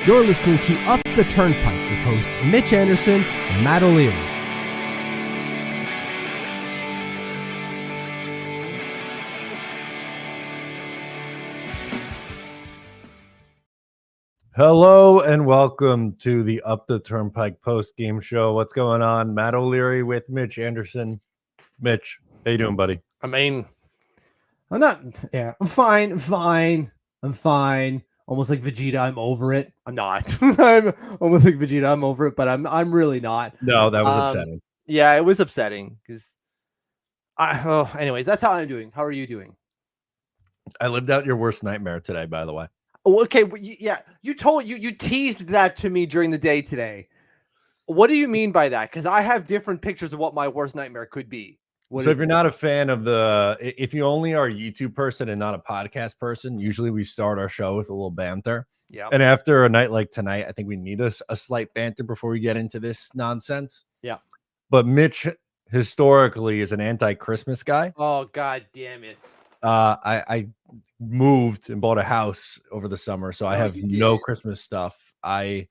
You're listening to Up the Turnpike with hosts Mitch Anderson and Matt O'Leary. Hello and welcome to the Up the Turnpike post-game show. What's going on? Matt O'Leary with Mitch Anderson. Mitch, how you doing, buddy? I'm fine. Almost like Vegeta, I'm over it. I'm not. I'm almost like Vegeta, I'm over it, but I'm really not. No, that was upsetting. Yeah, it was upsetting because anyways, that's how I'm doing. How are you doing? I lived out your worst nightmare today, by the way. Oh, okay, yeah, you teased that to me during the day today. What do you mean by that? Because I have different pictures of what my worst nightmare could be. So if you're not a fan of if you only are a YouTube person and not a podcast person, usually we start our show with a little banter. Yeah. And after a night like tonight, I think we need a slight banter before we get into this nonsense. Yeah. But Mitch historically is an anti-Christmas guy. Oh, God damn it. I moved and bought a house over the summer, so I have no Christmas stuff. It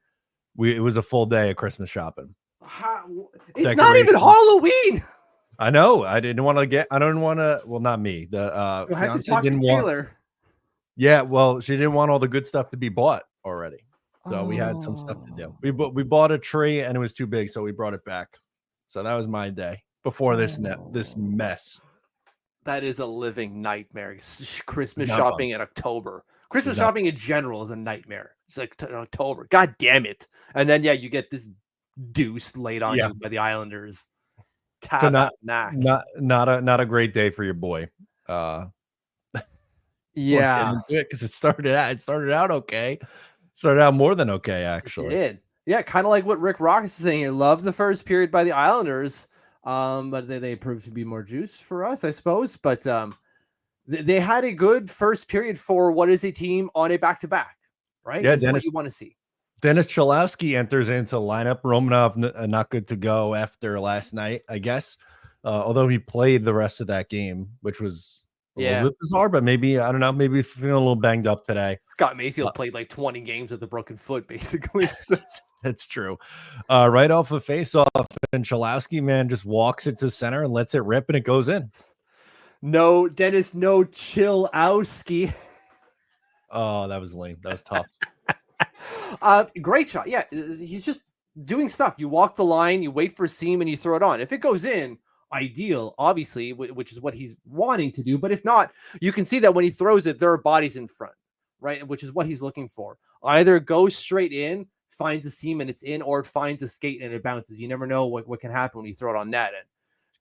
was a full day of Christmas shopping. It's not even Halloween. I know. I don't want to. Well, not me. The fiance didn't want. Yeah, well, she didn't want all the good stuff to be bought already, so we had some stuff to do. We bought a tree and it was too big, so we brought it back. So that was my day before this mess. That is a living nightmare. Christmas shopping in October. Christmas shopping in general is a nightmare. It's like in October. God damn it. And then, you get this deuce laid on you by the Islanders. So not a great day for your boy. Yeah. Because it started out okay. Started out more than okay, actually. It did. Yeah, kind of like what Rick Rock is saying here. Love the first period by the Islanders. But they proved to be more juice for us, I suppose. But they had a good first period for what is a team on a back-to-back, right? Yeah, This is what you want to see. Dennis Cholowski enters into lineup. Romanov not good to go after last night, I guess. Although he played the rest of that game, which was a little bit bizarre, but maybe, I don't know, maybe feeling a little banged up today. Scott Mayfield played like 20 games with a broken foot, basically. That's true. Right off the face-off, and Cholowski, man, just walks it to center and lets it rip, and it goes in. No, Dennis, no Chilowski. Oh, that was lame. That was tough. Great shot. Yeah, he's just doing stuff. You walk the line, you wait for a seam, and you throw it on. If it goes in, ideal, obviously, which is what he's wanting to do. But if not, you can see that when he throws it, there are bodies in front, right? Which is what he's looking for. Either goes straight in, finds a seam and it's in, or it finds a skate and it bounces. You never know what can happen when you throw it on net. And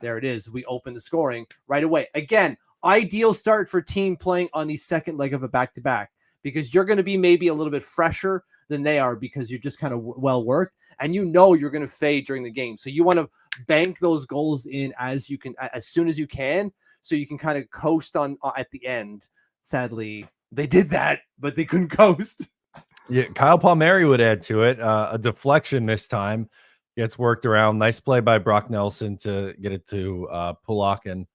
there it is. We open the scoring right away. Again, ideal start for team playing on the second leg of a back-to-back, because you're going to be maybe a little bit fresher than they are because you're just kind of well worked and you're going to fade during the game. So you want to bank those goals in as soon as you can, so you can kind of coast on at the end. Sadly, they did that, but they couldn't coast. Yeah, Kyle Palmieri would add to it. A deflection this time gets worked around. Nice play by Brock Nelson to get it to Pulock, and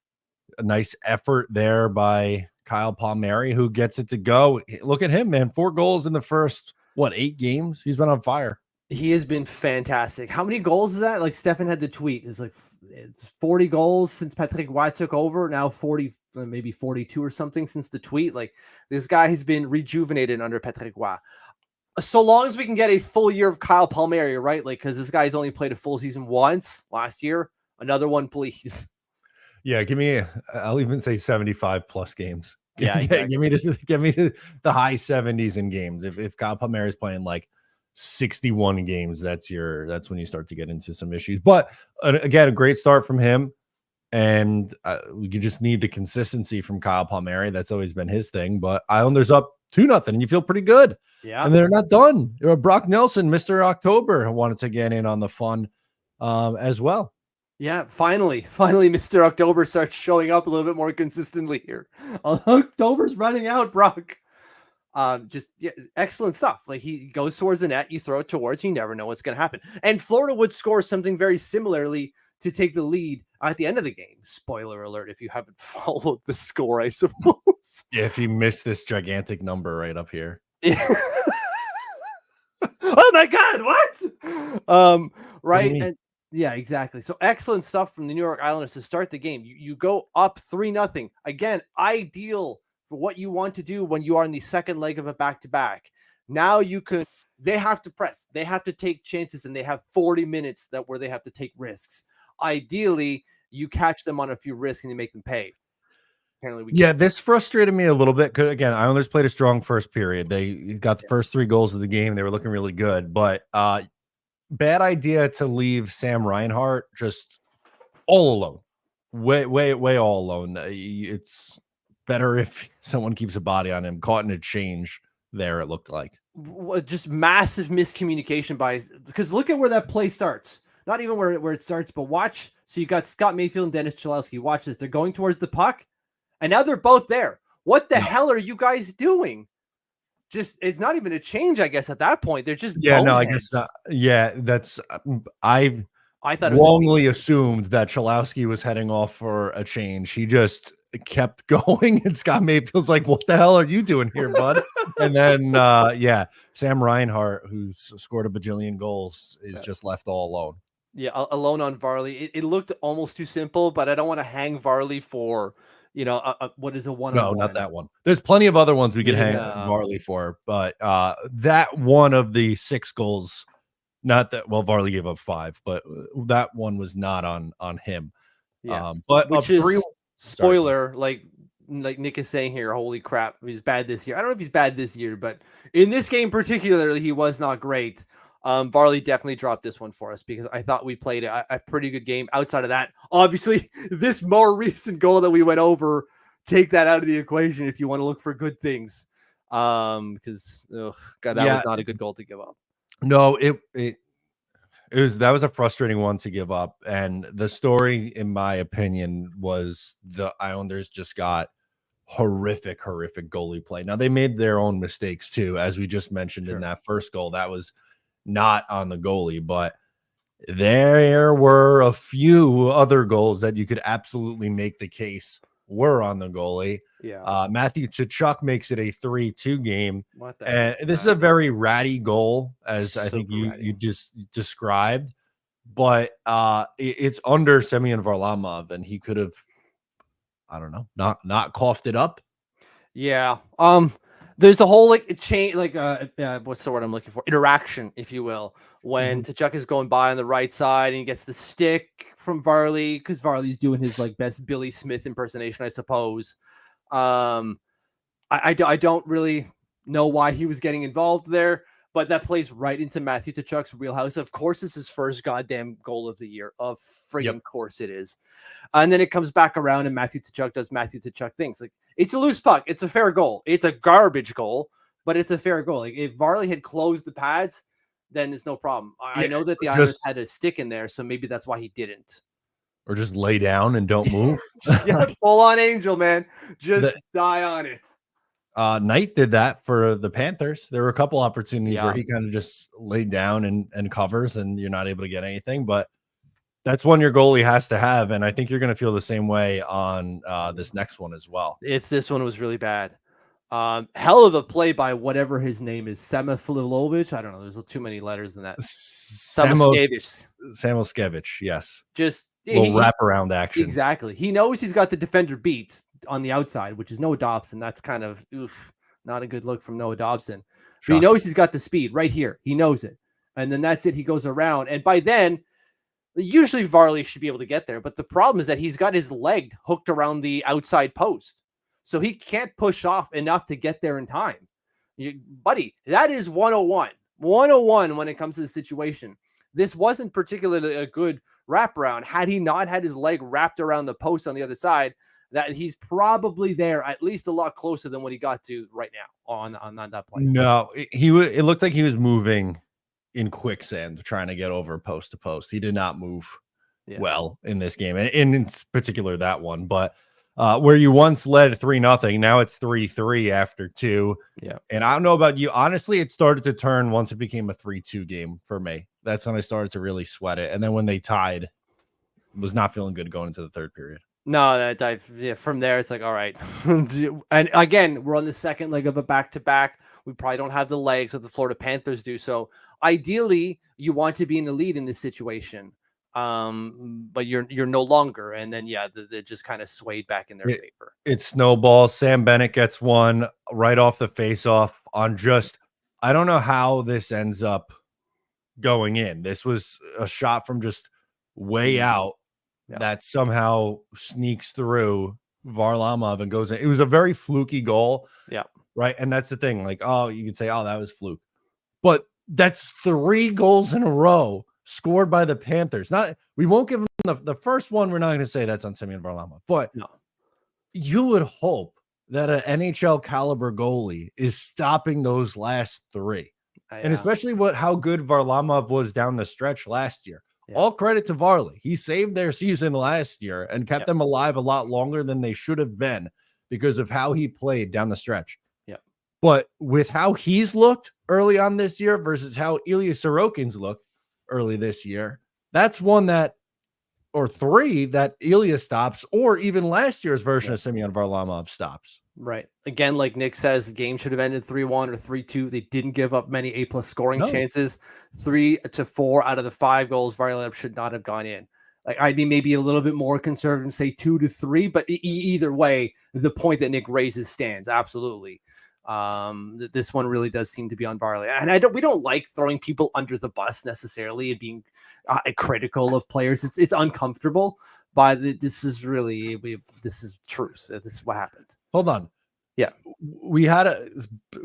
a nice effort there by Kyle Palmieri, who gets it to go. Look at him, man. 4 goals in the first, 8 games? He's been on fire. He has been fantastic. How many goals is that? Like Stefan had the tweet. It's 40 goals since Patrick Roy took over. Now 40, maybe 42 or something since the tweet. Like, this guy has been rejuvenated under Patrick Roy. So long as we can get a full year of Kyle Palmieri, right? Like, because this guy's only played a full season once last year. Another one, please. Yeah, I'll even say 75 plus games. Yeah, exactly. give me the high 70s in games. If Kyle Palmieri is playing like 61 games, that's when you start to get into some issues. But again, a great start from him, and you just need the consistency from Kyle Palmieri. That's always been his thing. But Islanders up 2-0, and you feel pretty good. Yeah, and they're not done. Brock Nelson, Mr. October, wanted to get in on the fun as well. Yeah, finally, Mr. October starts showing up a little bit more consistently here. October's running out, Brock. Excellent stuff. Like, he goes towards the net, you throw it towards, you never know what's going to happen. And Florida would score something very similarly to take the lead at the end of the game. Spoiler alert, if you haven't followed the score, I suppose. Yeah, if you missed this gigantic number right up here. Oh my God, what? Right. mean? And yeah, exactly. So excellent stuff from the New York Islanders to start the game. You go up 3-0. Again, ideal for what you want to do when you are in the second leg of a back-to-back. Now they have to press, they have to take chances, and they have 40 minutes where they have to take risks. Ideally, you catch them on a few risks and you make them pay. Apparently we Yeah, can't. this frustrated me a little bit because again, Islanders played a strong first period. They got the first 3 goals of the game. They were looking really good, but bad idea to leave Sam Reinhart just all alone. Way all alone. It's better if someone keeps a body on him. Caught in a change there, it looked like. Just massive miscommunication because look at where that play starts. Not even where it starts, but watch. So you got Scott Mayfield and Dennis Cholowski. Watch this. They're going towards the puck, and now they're both there. What the hell are you guys doing? Just it's not even a change, I guess, at that point. They're just No, I boneheads. guess not. Yeah, that's I thought it was wrongly assumed that Cholowski was heading off for a change. He just kept going, and Scott Mayfield's like, "What the hell are you doing here, bud?" And then, Sam Reinhart, who's scored a bajillion goals, is just left all alone. Yeah, alone on Varley. It looked almost too simple, but I don't want to hang Varley for what is a one-on-one. No, not that one. There's plenty of other ones we could hang Yeah. Varley for, but that one of the 6 goals, not that Varley gave up 5, but that one was not on him. Yeah, But which is 3 spoiler, like Nick is saying here, holy crap, he's bad this year. I don't know if he's bad this year, but in this game particularly, he was not great. Varley definitely dropped this one for us because I thought we played a pretty good game. Outside of that, obviously, this more recent goal that we went over, take that out of the equation if you want to look for good things. Because God, that was not a good goal to give up. No, that was a frustrating one to give up. And the story, in my opinion, was the Islanders just got horrific goalie play. Now they made their own mistakes too, as we just mentioned in that first goal. That was not on the goalie, but there were a few other goals that you could absolutely make the case were on the goalie. Yeah. Matthew Tkachuk makes it a 3-2 game. What the And this is a very ratty goal, as I think you just described, but it's under Semyon Varlamov, and he could have, I don't know, not coughed it up. Yeah. There's the whole chain, what's the word I'm looking for? Interaction, if you will, when Tkachuk is going by on the right side and he gets the stick from Varley because Varley's doing his best Billy Smith impersonation, I suppose. I don't really know why he was getting involved there, but that plays right into Matthew Tkachuk's wheelhouse. Of course, it's his first goddamn goal of the year. Of friggin' course it is. And then it comes back around and Matthew Tkachuk does Matthew Tkachuk things. It's a loose puck. It's a fair goal. It's a garbage goal, but it's a fair goal. If Varley had closed the pads, then there's no problem. I know that the Islanders had a stick in there, so maybe that's why he didn't. Or just lay down and don't move. Yeah, full on Angel, man. Just die on it. Knight did that for the Panthers. There were a couple opportunities where he kind of just laid down and covers, and you're not able to get anything. But that's one your goalie has to have, and I think you're going to feel the same way on this next one as well. If this one was really bad. Hell of a play by whatever his name is, Samofililovic. I don't know. There's too many letters in that. Samoskevich, yes. Just little wraparound action. Exactly. He knows he's got the defender beat on the outside, which is Noah Dobson. That's kind of not a good look from Noah Dobson. But he knows he's got the speed right here. He knows it. And then that's it. He goes around. And by then, usually Varley should be able to get there. But the problem is that he's got his leg hooked around the outside post. So he can't push off enough to get there in time. Buddy, that is 101. 101 when it comes to the situation. This wasn't particularly a good wraparound. Had he not had his leg wrapped around the post on the other side, that he's probably there at least a lot closer than what he got to right now on that play. No, it looked like he was moving in quicksand trying to get over post to post. He did not move well in this game, and in particular that one. But where you once led 3-0, now it's 3-3 after 2. Yeah. And I don't know about you. Honestly, it started to turn once it became a 3-2 game for me. That's when I started to really sweat it. And then when they tied, was not feeling good going into the third period. No, from there, it's like, all right. And again, we're on the second leg of a back-to-back. We probably don't have the legs that the Florida Panthers do. So ideally, you want to be in the lead in this situation, but you're no longer. And then they just kind of swayed back in their favor. It snowballs. Sam Bennett gets one right off the face-off on just, I don't know how this ends up going in. This was a shot from just way out that somehow sneaks through Varlamov and goes in. It was a very fluky goal. Yeah. Right. And that's the thing. Like, oh, you could say, oh, that was fluke. But that's 3 goals in a row scored by the Panthers. We won't give them the first one. We're not going to say that's on Semyon Varlamov, but you would hope that an NHL caliber goalie is stopping those last 3. And especially how good Varlamov was down the stretch last year. All credit to Varley. He saved their season last year and kept them alive a lot longer than they should have been because of how he played down the stretch. But with how he's looked early on this year versus how Ilya Sorokin's looked early this year, that's one or 3 that Ilya stops, or even last year's version of Semyon Varlamov stops. Right. Again, like Nick says, the game should have ended 3-1 or 3-2. They didn't give up many A+ scoring chances. 3 to 4 out of the 5 goals Varlamov should not have gone in. Like, I'd be maybe a little bit more conservative and say 2 to 3, but either way, the point that Nick raises stands. Absolutely. This one really does seem to be on Varley, and we don't like throwing people under the bus necessarily and being critical of players. It's uncomfortable, but this is truth. This is what happened. Hold on. Yeah.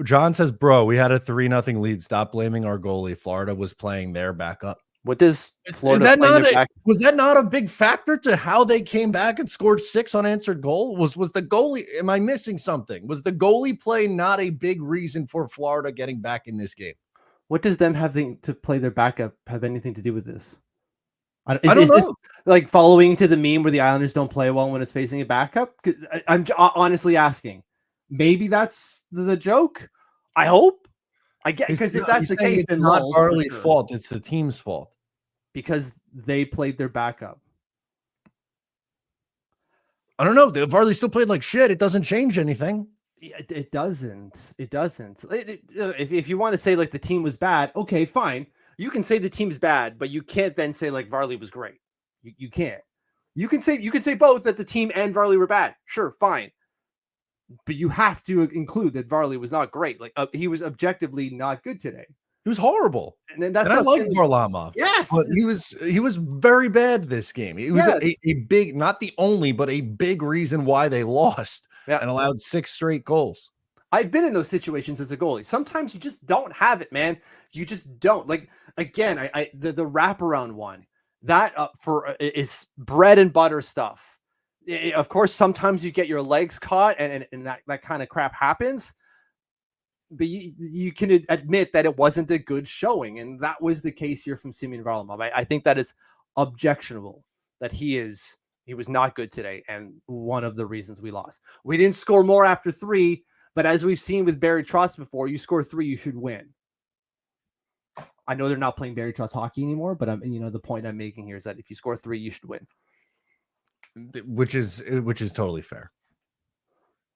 John says, bro, we had a 3-0 lead. Stop blaming our goalie. Florida was playing their backup. What does Florida was that not a big factor to how they came back and scored 6 unanswered goals? Was the goalie, am I missing something? Was the goalie play not a big reason for Florida getting back in this game? What does them having to play their backup have anything to do with this? I don't know. This like following to the meme where the Islanders don't play well when it's facing a backup? I'm honestly asking. Maybe that's the joke. I hope. I get, because if that's the case, then it's not Varley's fault. It's the team's fault because they played their backup. I don't know. Varley still played like shit. It doesn't change anything. It doesn't. It doesn't. If you want to say like the team was bad, okay, fine. You can say the team's bad, but you can't then say like Varley was great. You can't. You can say both, that the team and Varley were bad. Sure, fine. But you have to include that Varley was not great. Like he was objectively not good today. He was horrible. And then I like Varlamov. Yes, but he was very bad this game. It was a big, not the only, but a big reason why they lost and allowed 6 straight goals. I've been in those situations as a goalie. Sometimes you just don't have it, man. You just don't. Like, again, the wraparound one that is bread and butter stuff. Of course, sometimes you get your legs caught and that kind of crap happens, but you can admit that it wasn't a good showing. And that was the case here from Semyon Varlamov. I think that is objectionable, that he was not good today. And one of the reasons we lost. We didn't score more after 3, but as we've seen with Barry Trotz before, you score 3, you should win. I know they're not playing Barry Trotz hockey anymore, but the point I'm making here is that if you score 3, you should win. Which is totally fair.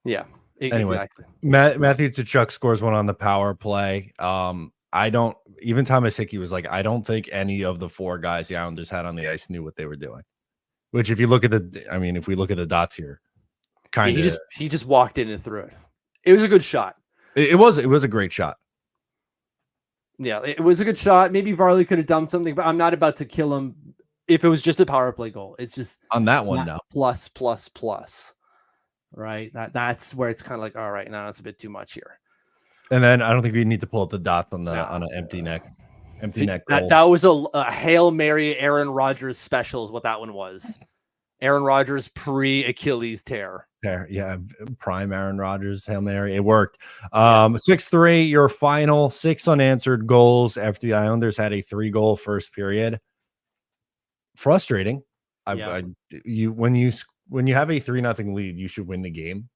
Yeah. Anyway, exactly. Matthew Tkachuk scores 1 on the power play. Even Thomas Hickey was like, I don't think any of the 4 guys the Islanders had on the ice knew what they were doing. Which, if you look at if we look at the dots here, he just walked in and threw it. It was a good shot. It was a great shot. Yeah, it was a good shot. Maybe Varley could have done something, but I'm not about to kill him if it was just a power play goal. It's just on that one now. Plus. Right? That's where it's kind of like, all right, now that's a bit too much here. And then I don't think we need to pull up the dots on an empty neck. That was a Hail Mary Aaron Rodgers special is what that one was. Aaron Rodgers pre-Achilles tear. Yeah, prime Aaron Rodgers, Hail Mary. It worked. 6-3, your final 6 unanswered goals after the Islanders had a 3-goal first period. Frustrating. When you have a 3-0 lead, you should win the game.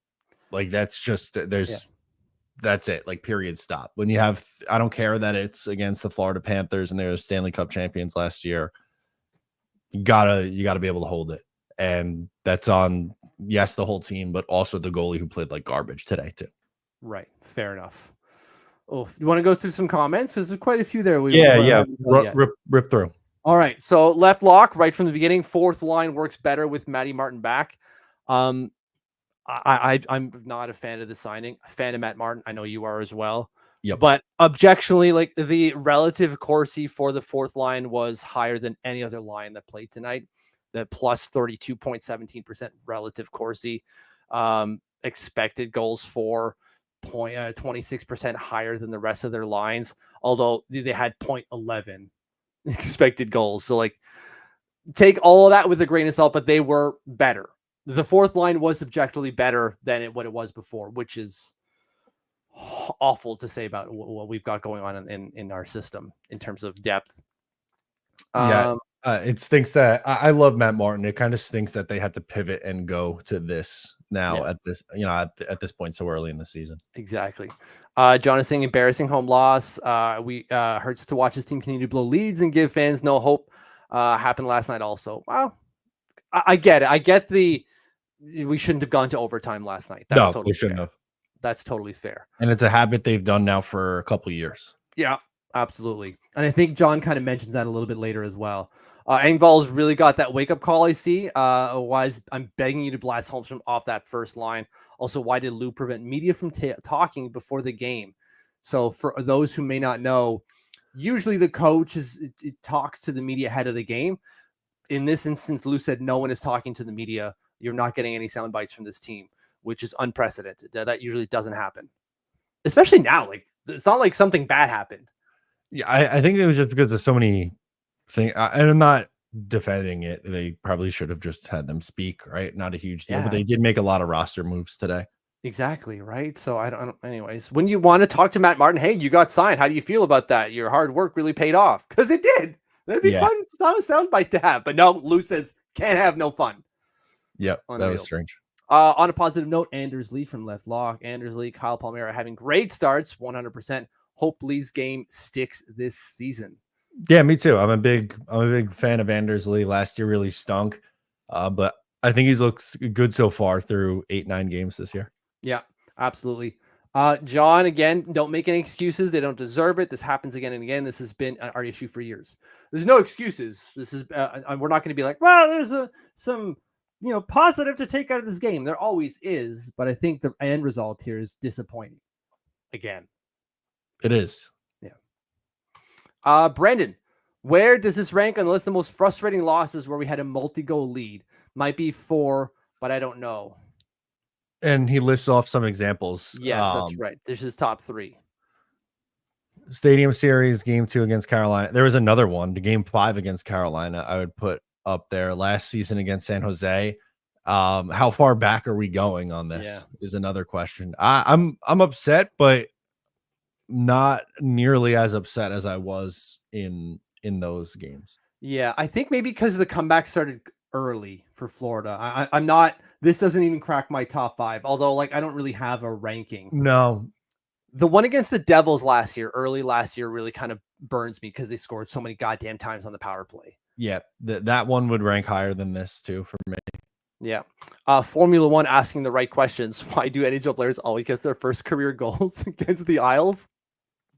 Like that's it. Like period, stop. When you have, I don't care that it's against the Florida Panthers and they're Stanley Cup champions last year. You gotta be able to hold it. And that's on, the whole team, but also the goalie who played like garbage today too. Right. Fair enough. Oh, you want to go through some comments? There's quite a few there. Yeah. Rip through. All right. So left lock right from the beginning. Fourth line works better with Matty Martin back. I'm not a fan of the signing. A fan of Matt Martin. I know you are as well. Yep. But objectively, like the relative Corsi for the fourth line was higher than any other line that played tonight. The plus 32.17% relative Corsi. Expected goals for 26% higher than the rest of their lines, although they had 0.11 expected goals. So like take all of that with a grain of salt, but they were better. The fourth line was objectively better than what it was before, which is awful to say about what we've got going on in our system in terms of depth. It stinks that I love Matt Martin. It kind of stinks that they had to pivot and go to this now at this, at this point so early in the season. Exactly. John is saying embarrassing home loss. We hurts to watch his team continue to blow leads and give fans no hope. Happened last night also. Well, I get it. I get we shouldn't have gone to overtime last night. That's totally we shouldn't have. That's totally fair. And it's a habit they've done now for a couple of years. Yeah, absolutely. And I think John kind of mentions that a little bit later as well. Engvall's really got that wake-up call, I see. Otherwise, I'm begging you to blast Holmstrom off that first line. Also, why did Lou prevent media from talking before the game? So for those who may not know, usually the coach talks to the media ahead of the game. In this instance, Lou said no one is talking to the media. You're not getting any sound bites from this team, which is unprecedented. That usually doesn't happen, especially now. Like it's not like something bad happened. Yeah, I think it was just because of so many things. And I'm not defending it. They probably should have just had them speak, right? Not a huge deal, but they did make a lot of roster moves today. Exactly, right? So I don't anyways, when you want to talk to Matt Martin, hey, you got signed. How do you feel about that? Your hard work really paid off. Because it did. That'd be fun. It's not a soundbite to have. But no, Lou says can't have no fun. Yep, that was strange. On a positive note, Anders Lee from left lock. Anders Lee, Kyle Palmieri having great starts, 100%. Hope Lee's game sticks this season. Yeah, me too. I'm a big fan of Anders Lee. Last year really stunk, but I think he's looks good so far through 8-9 games this year. Yeah, absolutely. John, again, don't make any excuses. They don't deserve it. This happens again and again. This has been our issue for years. There's no excuses. This is we're not going to be like, well, there's some positive to take out of this game. There always is, but I think the end result here is disappointing. Again, it is. Yeah. Brandon, where does this rank on the list of the most frustrating losses where we had a multi-goal lead? Might be 4, but I don't know. And he lists off some examples. Yes, that's right. This is top 3. Stadium Series, Game 2 against Carolina. There was another one, the Game 5 against Carolina. I would put up there. Last season against San Jose. How far back are we going on this? Is another question. I'm upset, but not nearly as upset as I was in those games. Yeah, I think maybe because the comeback started early for Florida. I'm not. This doesn't even crack my top 5. Although, like, I don't really have a ranking. No, the one against the Devils early last year, really kind of burns me because they scored so many goddamn times on the power play. Yeah, that one would rank higher than this too for me. Yeah. Formula One asking the right questions. Why do NHL players always get their first career goals against the Isles?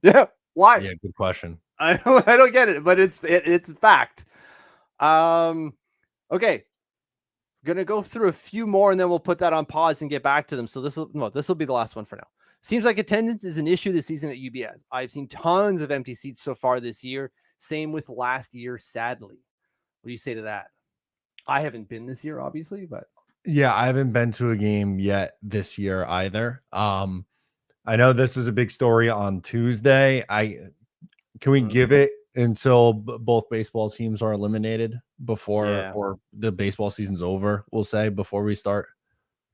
Yeah. Why? Yeah, good question. I don't get it, but it's fact. Okay. Gonna go through a few more and then we'll put that on pause and get back to them. So this will be the last one for now. Seems like attendance is an issue this season at UBS. I've seen tons of empty seats so far this year. Same with last year, sadly. What do you say to that? I haven't been this year, obviously, but yeah, I haven't been to a game yet this year either. I know this is a big story on Tuesday. Can we give it until both baseball teams are eliminated before or the baseball season's over? We'll say before we start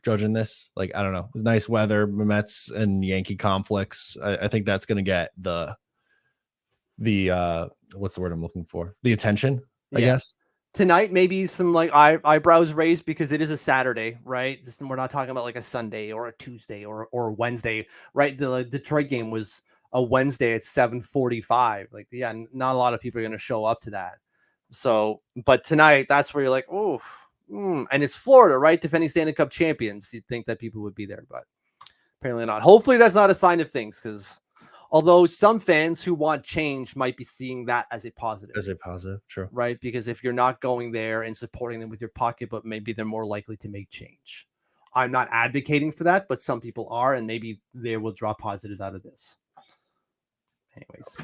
judging this. Like, I don't know. It's nice weather, Mets and Yankee conflicts. I think that's going to get the what's the word I'm looking for? The attention, I guess. Tonight, maybe some like eyebrows raised because it is a Saturday, right? We're not talking about like a Sunday or a Tuesday or a Wednesday, right? The Detroit game was a Wednesday at 7:45. Like, yeah, not a lot of people are going to show up to that. So, but tonight, that's where you're like, and it's Florida, right? Defending Stanley Cup champions. You'd think that people would be there, but apparently not. Hopefully, that's not a sign of things because Although some fans who want change might be seeing that as a positive. As a positive, true. Right? Because if you're not going there and supporting them with your pocketbook, maybe they're more likely to make change. I'm not advocating for that, but some people are, and maybe they will draw positives out of this. Anyways.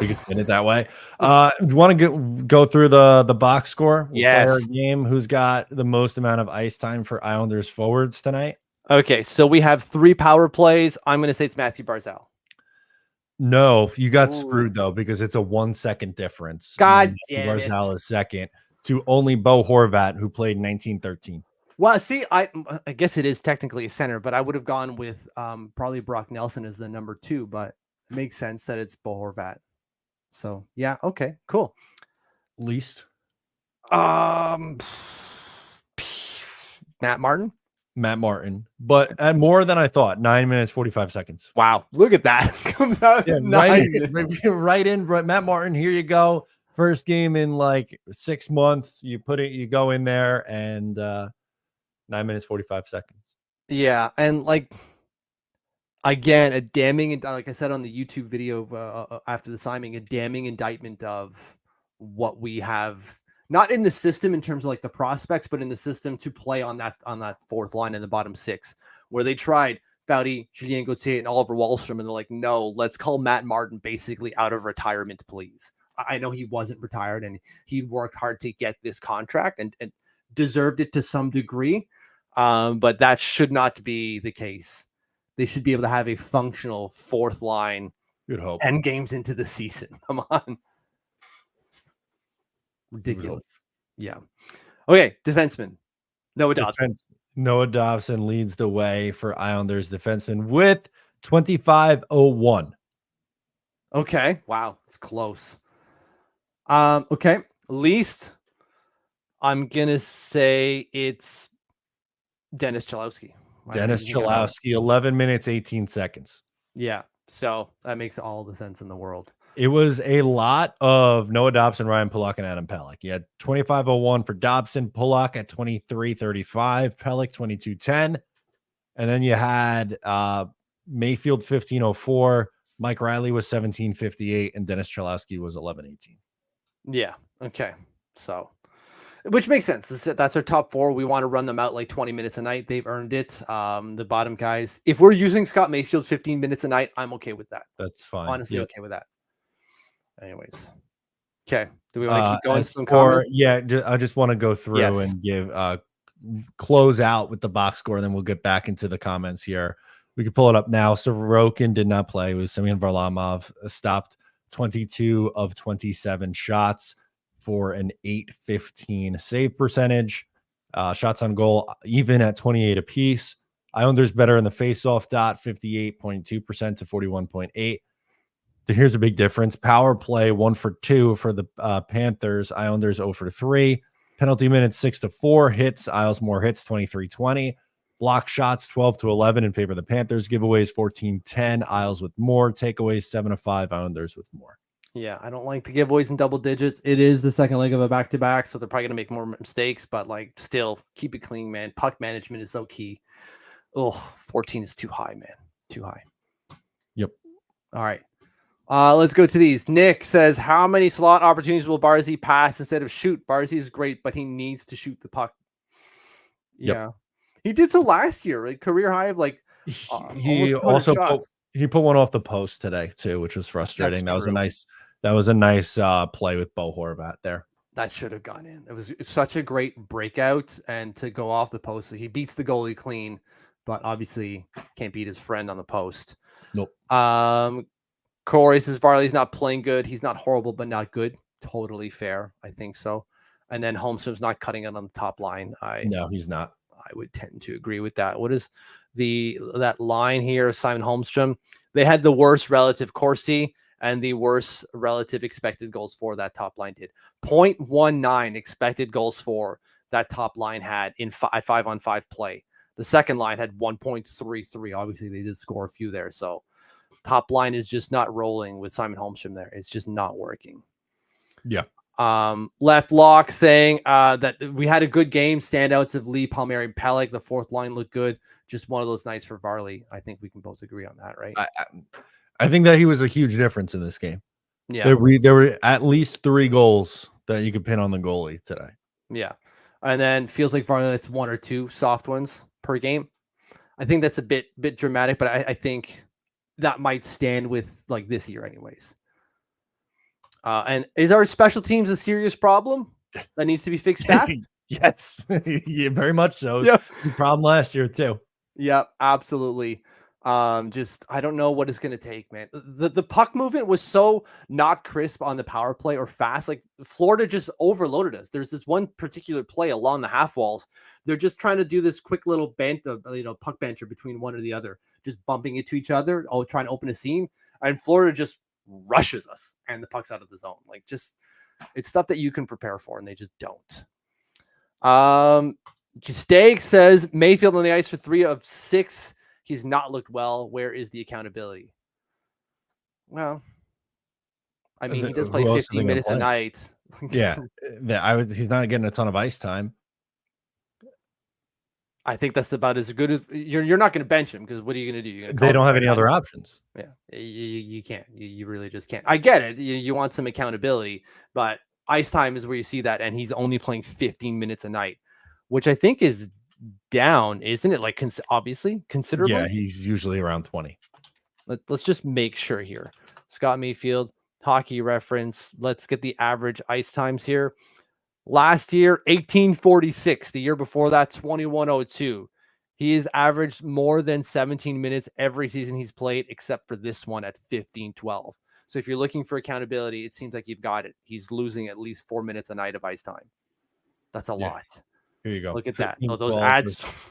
You can spin it that way. You want to go through the box score? We'll play our game. Who's got the most amount of ice time for Islanders forwards tonight? Okay, so we have 3 power plays. I'm going to say it's Matthew Barzal. No, you got screwed though, because it's a 1 second difference. God damn it. Barzal is second to only Bo Horvat, who played 1913. Well, see, I guess it is technically a center, but I would have gone with probably Brock Nelson as the number 2, but it makes sense that it's Bo Horvat. So yeah, okay, cool. Least Matt Martin, but at more than I thought. 9 minutes 45 seconds. Wow, look at that. Comes out right in. Matt Martin, here you go. First game in like 6 months. You go in there, and 9 minutes 45 seconds. Yeah, and like again, a damning, like I said on the YouTube video after the signing, a damning indictment of what we have, not in the system in terms of like the prospects, but in the system to play on that fourth line in the bottom 6, where they tried Foudy, Julien Gauthier, and Oliver Wahlstrom, and they're like, no, let's call Matt Martin basically out of retirement, please. I know he wasn't retired, and he worked hard to get this contract and deserved it to some degree, but that should not be the case. They should be able to have a functional fourth line. Good hope. 10 games into the season. Come on. Ridiculous. Yeah. Okay. Defenseman. Noah Dobson. Noah Dobson leads the way for Islanders defenseman with 25:01. Okay. Wow. It's close. Okay. Least, I'm going to say it's Dennis Cholowski. Dennis Cholowski, 11 minutes, 18 seconds. Yeah. So that makes all the sense in the world. It was a lot of Noah Dobson, Ryan Pulock, and Adam Pelech. You had 25:01 for Dobson, Pulock at 23:35, Pelech 22:10. And then you had Mayfield 15:04, Mike Riley was 17:58, and Dennis Cholowski was 11:18. Yeah. Okay. So, which makes sense. That's our top 4. We want to run them out like 20 minutes a night. They've earned it. The bottom guys, if we're using Scott Mayfield 15 minutes a night, I'm okay with that. That's fine. Honestly, okay with that. Anyways. Okay. Do we want to keep going? I just want to go through and give close out with the box score, and then we'll get back into the comments here. We can pull it up now. Sorokin did not play. It was Semyon Varlamov, stopped 22 of 27 shots for an .815 save percentage. Shots on goal even at 28 apiece. Islanders better in the faceoff dot, 58.2% to 41.8. Here's a big difference. Power play 1 for 2 for the Panthers. Islanders 0 for 3. Penalty minutes 6-4. Hits, Isles more hits 23-20. Block shots 12-11 in favor of the Panthers. Giveaways 14-10. Isles with more. Takeaways 7-5. Islanders with more. Yeah, I don't like the giveaways in double digits. It is the second leg of a back-to-back, so they're probably going to make more mistakes, but like still keep it clean, man. Puck management is so key. Oh, 14 is too high, man. Too high. Yep. All right. Let's go to these. Nick says, how many slot opportunities will Barzy pass instead of shoot? Barzy is great, but he needs to shoot the puck. Yeah. Yep. He did so last year, right? Career high of like he also put one off the post today too, which was frustrating. That was a nice play with Bo Horvat there. That should have gone in. It was such a great breakout, and to go off the post, he beats the goalie clean, but obviously can't beat his friend on the post. Nope. Corey says Varley's not playing good. He's not horrible, but not good. Totally fair. I think so. And then Holmstrom's not cutting it on the top line. No, he's not. I would tend to agree with that. What is that line here? Simon Holmstrom. They had the worst relative Corsi and the worst relative expected goals for that top line did. 0.19 expected goals for that top line had in 5-on-5 play. The second line had 1.33. Obviously, they did score a few there. So top line is just not rolling with Simon Holmstrom there. It's just not working. Yeah. Left lock saying that we had a good game. Standouts of Lee, Palmieri, Pelech. The fourth line looked good. Just one of those nights for Varley. I think we can both agree on that, right? I think that he was a huge difference in this game. Yeah. There were at least 3 goals that you could pin on the goalie today. Yeah. And then feels like Varley it's 1 or 2 soft ones per game. I think that's a bit dramatic, but I think that might stand with like this year anyways. And is our special teams a serious problem that needs to be fixed fast? Yes. Yeah, very much so. Yeah. It was a problem last year too. Yeah, absolutely. Just I don't know what it's gonna take, man. The puck movement was so not crisp on the power play or fast. Like Florida just overloaded us. There's this one particular play along the half walls. They're just trying to do this quick little banter, puck banter between one or the other, just bumping it to each other, trying to open a seam. And Florida just rushes us and the puck's out of the zone. Like just it's stuff that you can prepare for, and they just don't. Steak says Mayfield on the ice for 3 of 6. He's not looked well. Where is the accountability? Well, I mean, he does play 15 minutes a night. Yeah, he's not getting a ton of ice time. I think that's about as good as you're not going to bench him because what are you going to do? They don't have any other options. Yeah, you can't. You really just can't. I get it. You want some accountability, but ice time is where you see that, and he's only playing 15 minutes a night, which I think is down, isn't it? Like obviously considerably. Yeah, he's usually around 20. Let's just make sure here. Scott Mayfield, hockey reference. Let's get the average ice times here. Last year, 1846. The year before that, 2102. He has averaged more than 17 minutes every season he's played, except for this one at 1512. So if you're looking for accountability, it seems like you've got it. He's losing at least 4 minutes a night of ice time. That's a lot. Here you go. Look at that. Oh, those ads.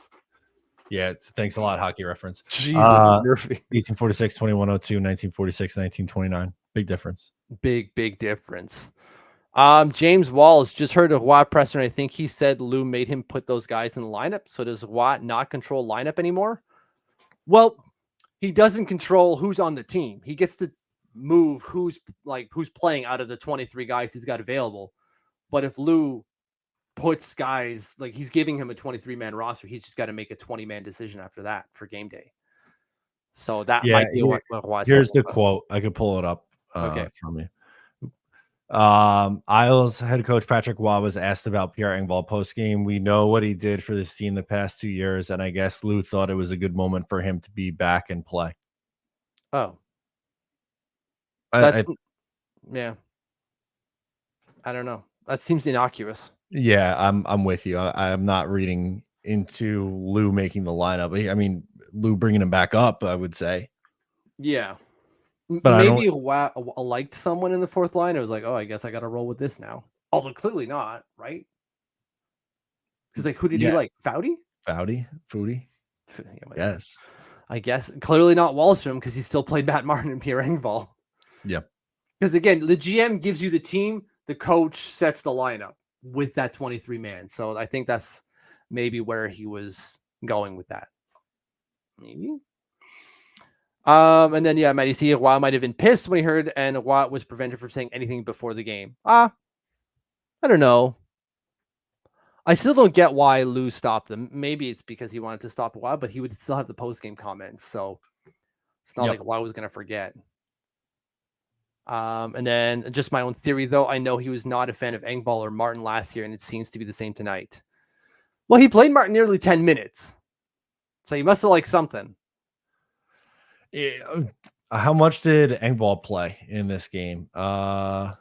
Yeah, thanks a lot, hockey reference. Jesus, Murphy. 1846, 2102, 1946, 1929. Big difference. Big difference. James Walls just heard of Roy presser, and I think he said Lou made him put those guys in the lineup. So does Roy not control lineup anymore? Well, he doesn't control who's on the team. He gets to move who's playing out of the 23 guys he's got available. But if Lou puts guys like he's giving him a 23-man roster, he's just got to make a 20-man decision after that for game day. So that might be what here's the quote. I could pull it up from you. Isles head coach Patrick Waugh was asked about Pierre Engvall post game. We know what he did for this team the past 2 years, and I guess Lou thought it was a good moment for him to be back and play. Oh, yeah. I don't know. That seems innocuous. Yeah, I'm with you. I'm not reading into Lou making the lineup. I mean, Lou bringing him back up, I would say. Yeah. But maybe I liked someone in the fourth line. I was like, oh, I guess I got to roll with this now. Although clearly not, right? Because like, who did he like? Foodie? Yes. I guess clearly not Wallstrom because he still played Matt Martin and Pierre Engvall. Yeah. Because again, the GM gives you the team, the coach sets the lineup with that 23-man. So I think that's maybe where he was going with that. Maybe. And then, yeah, Matt, you see Roy might have been pissed when he heard, and Roy was prevented from saying anything before the game. I don't know. I still don't get why Lou stopped them. Maybe it's because he wanted to stop Roy, but he would still have the post-game comments. So it's not like Roy was going to forget. And then just my own theory, though, I know he was not a fan of Engvall or Martin last year, and it seems to be the same tonight. Well, he played Martin nearly 10 minutes. So he must have liked something. Yeah. How much did Engvall play in this game? That's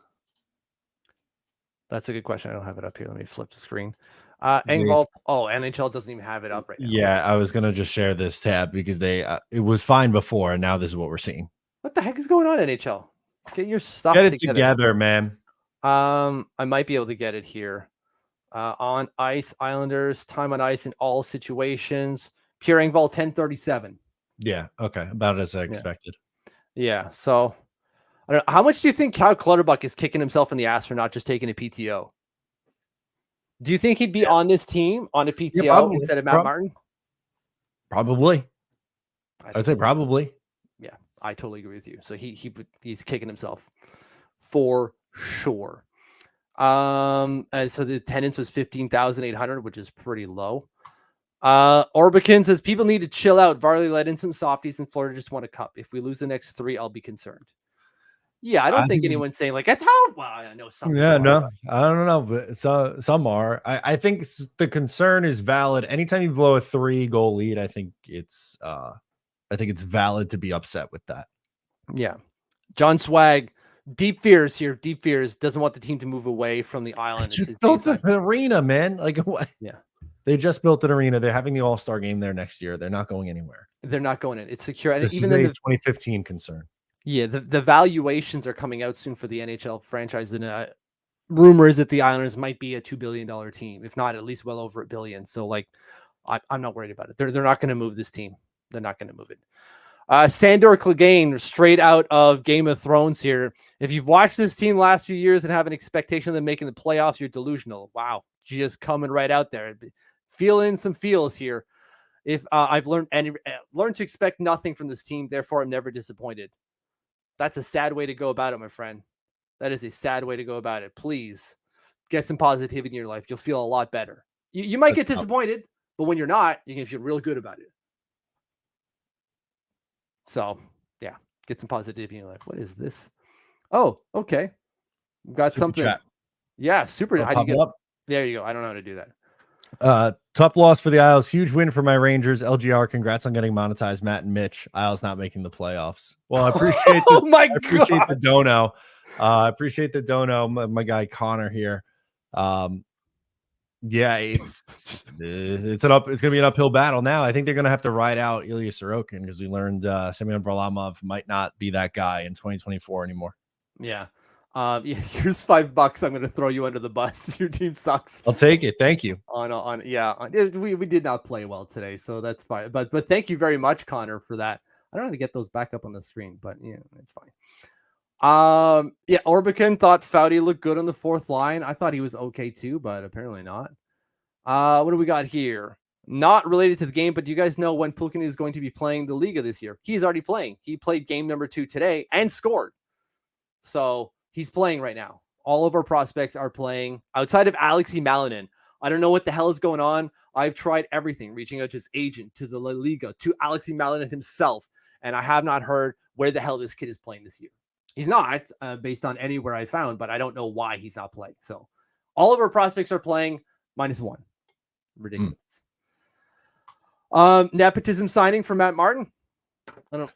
a good question. I don't have it up here. Let me flip the screen. Engvall. NHL doesn't even have it up right now. Yeah, I was gonna just share this tab because it was fine before, and now this is what we're seeing. What the heck is going on, NHL? Get your stuff together, man. I might be able to get it here. On ice, Islanders, time on ice in all situations. Pierre Engvall, 1037. Yeah, okay. About as I expected. Yeah, so I don't know. How much do you think Cal Clutterbuck is kicking himself in the ass for not just taking a PTO? Do you think he'd be on this team on a PTO instead of Matt Martin? Probably. I'd say probably. Yeah, I totally agree with you. So he's kicking himself for sure. And so the attendance was 15,800, which is pretty low. Orbican says people need to chill out. Varley let in some softies and Florida just won a cup. If we lose the next 3, I'll be concerned. Yeah, I don't think anyone's saying like, it's how. Well, I know some. Yeah, no, I don't know, but some are. I think the concern is valid. Anytime you blow a 3-goal lead, I think it's valid to be upset with that. Yeah. John Swag, deep fears here. Deep fears, doesn't want the team to move away from the island. It's just built an arena, man. Like what? Yeah. They just built an arena. They're having the All-Star game there next year. They're not going anywhere. They're not going in. It's secure. And This even is in a the 2015 concern. Yeah, the valuations are coming out soon for the NHL franchise, and rumor is that the Islanders might be a $2 billion team, if not at least well over $1 billion. So, like, I'm not worried about it. They're not going to move this team. They're not going to move it. Sandor Clegane, straight out of Game of Thrones here. If you've watched this team last few years and have an expectation of them making the playoffs, you're delusional. Wow, just coming right out there. Feel in some feels here. If I've learned to expect nothing from this team, therefore I'm never disappointed. That's a sad way to go about it, my friend. That is a sad way to go about it. Please get some positivity in your life. You'll feel a lot better. You might get disappointed, but when you're not, you can feel real good about it. So, yeah, get some positivity in your life. What is this? Oh, okay. We've got something. Chat. Yeah, super. How do you get up? There you go. I don't know how to do that. Tough loss for the Isles. Huge win for my Rangers. LGR, congrats on getting monetized. Matt and Mitch. Isles not making the playoffs. Well, I appreciate I appreciate the dono. I appreciate the dono. My guy Connor here. Yeah, it's gonna be an uphill battle now. I think they're gonna have to ride out Ilya Sorokin because we learned Semyon Varlamov might not be that guy in 2024 anymore. Yeah. Here's $5. I'm going to throw you under the bus. Your team sucks. I'll take it. Thank you. We did not play well today, so that's fine. But thank you very much, Connor, for that. I don't know how to get those back up on the screen, but yeah, it's fine. Orbican thought Foudy looked good on the fourth line. I thought he was okay too, but apparently not. What do we got here? Not related to the game, but do you guys know when Pulkin is going to be playing the Liga this year? He's already playing. He played game number 2 today and scored. So he's playing right now. All of our prospects are playing outside of Alexei Malinin. I don't know what the hell is going on. I've tried everything, reaching out to his agent, to the La Liga, to Alexei Malinin himself, and I have not heard where the hell this kid is playing this year. He's not, based on anywhere I found, but I don't know why he's not playing. So all of our prospects are playing -1. Ridiculous. Nepotism signing for Matt Martin. I don't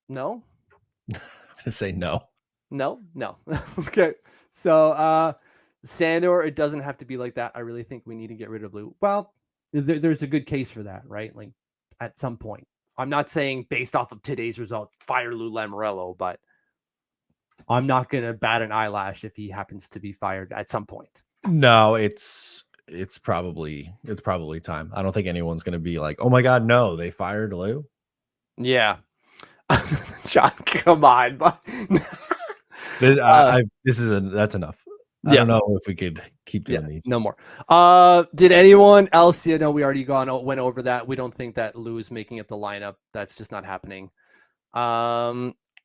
know. I'm gonna say no. No. Okay. So Sandor, it doesn't have to be like that. I really think we need to get rid of Lou. Well, there's a good case for that, right? Like at some point. I'm not saying based off of today's result, fire Lou Lamoriello, but I'm not gonna bat an eyelash if he happens to be fired at some point. No, it's probably time. I don't think anyone's gonna be like, oh my god, no, they fired Lou. Yeah. John, come on. That's enough. I don't know if we could keep doing these. No more. Did anyone else? We already went over that. We don't think that Lou is making up the lineup. That's just not happening.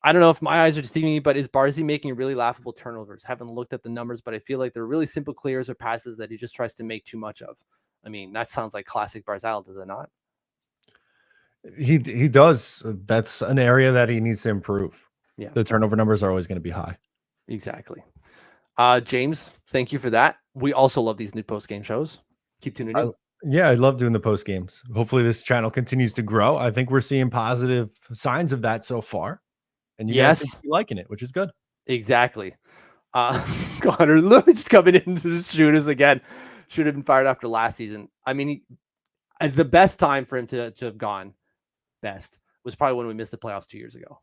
I don't know if my eyes are deceiving me, but is Barzy making really laughable turnovers? Haven't looked at the numbers, but I feel like they're really simple clears or passes that he just tries to make too much of. I mean, that sounds like classic Barzal, does it not? He does. That's an area that he needs to improve. Yeah. The turnover numbers are always going to be high. Exactly. James, thank you for that. We also love these new post-game shows. Keep tuning in. Yeah, I love doing the post games. Hopefully this channel continues to grow. I think we're seeing positive signs of that so far. And you guys seem to be liking it, which is good. Exactly. Connor Lewis coming in to shoot us again. Should have been fired after last season. I mean, the best time for him to have gone best was probably when we missed the playoffs 2 years ago.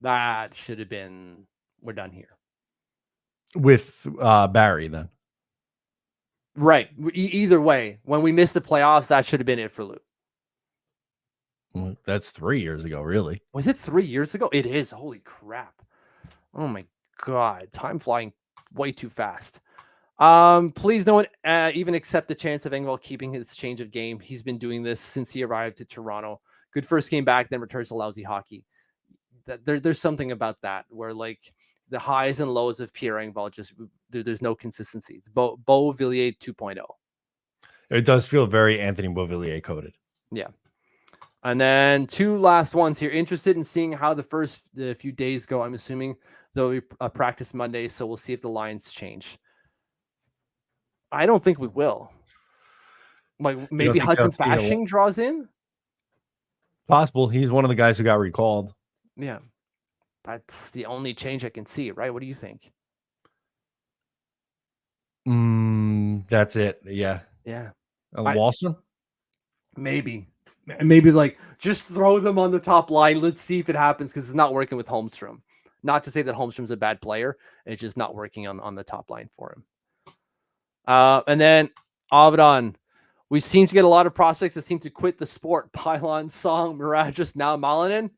That should have been, we're done here. With Barry then. Right. Either way, when we missed the playoffs, that should have been it for Lou. Well, that's 3 years ago, really. Was it 3 years ago? It is. Holy crap. Oh my God. Time flying way too fast. Please don't even accept the chance of Engvall keeping his change of game. He's been doing this since he arrived to Toronto. Good first game back, then returns to lousy hockey. There's something about that where like the highs and lows of Pierre Engvall, just there's no consistency. It's Beauvillier 2.0. It does feel very Anthony Beauvillier coded. Yeah. And then 2 last ones here. Interested in seeing how the few days go. I'm assuming there'll be a practice Monday, so we'll see if the lines change. I don't think we will. Like You don't maybe think they'll Hudson see it Fashing draws in. possible? He's one of the guys who got recalled. Yeah, that's the only change I can see. Right? What do you think? That's it. Yeah. Yeah, Lawson? maybe like just throw them on the top line. Let's see if it happens because it's not working with Holmstrom. Not to say that Holmstrom's a bad player. It's just not working on the top line for him. And then Avedon. We seem to get a lot of prospects that seem to quit the sport. Pylon, Song, Mirageous, now Malinin.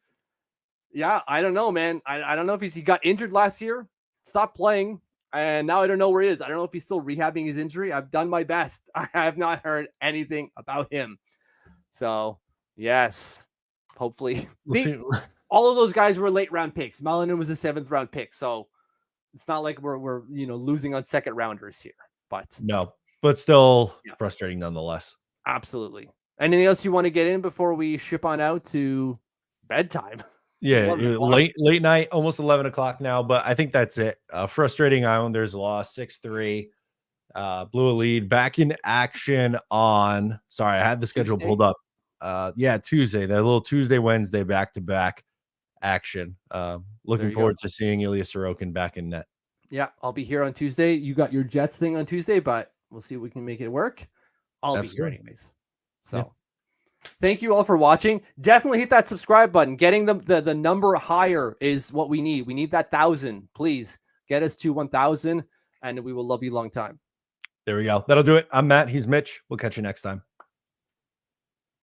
Yeah, I don't know, man. I don't know if he got injured last year, stopped playing, and now I don't know where he is. I don't know if he's still rehabbing his injury. I've done my best. I have not heard anything about him. So, yes, hopefully. All of those guys were late round picks. Malinin was a 7th round pick. So, it's not like we're losing on second rounders here. But no. But still frustrating nonetheless. Absolutely. Anything else you want to get in before we ship on out to bedtime? Yeah, late night, almost 11 o'clock now, but I think that's it. Frustrating Islanders lost 6-3. Blew a lead. Back in action on, sorry, I had the schedule pulled up. Tuesday, that little Tuesday, Wednesday, back-to-back action. Looking forward to seeing Ilya Sorokin back in net. Yeah, I'll be here on Tuesday. You got your Jets thing on Tuesday, but we'll see if we can make it work. I'll be here anyways. So thank you all for watching. Definitely hit that subscribe button. Getting the number higher is what we need. We need that 1,000. Please get us to 1,000 and we will love you long time. There we go. That'll do it. I'm Matt. He's Mitch. We'll catch you next time.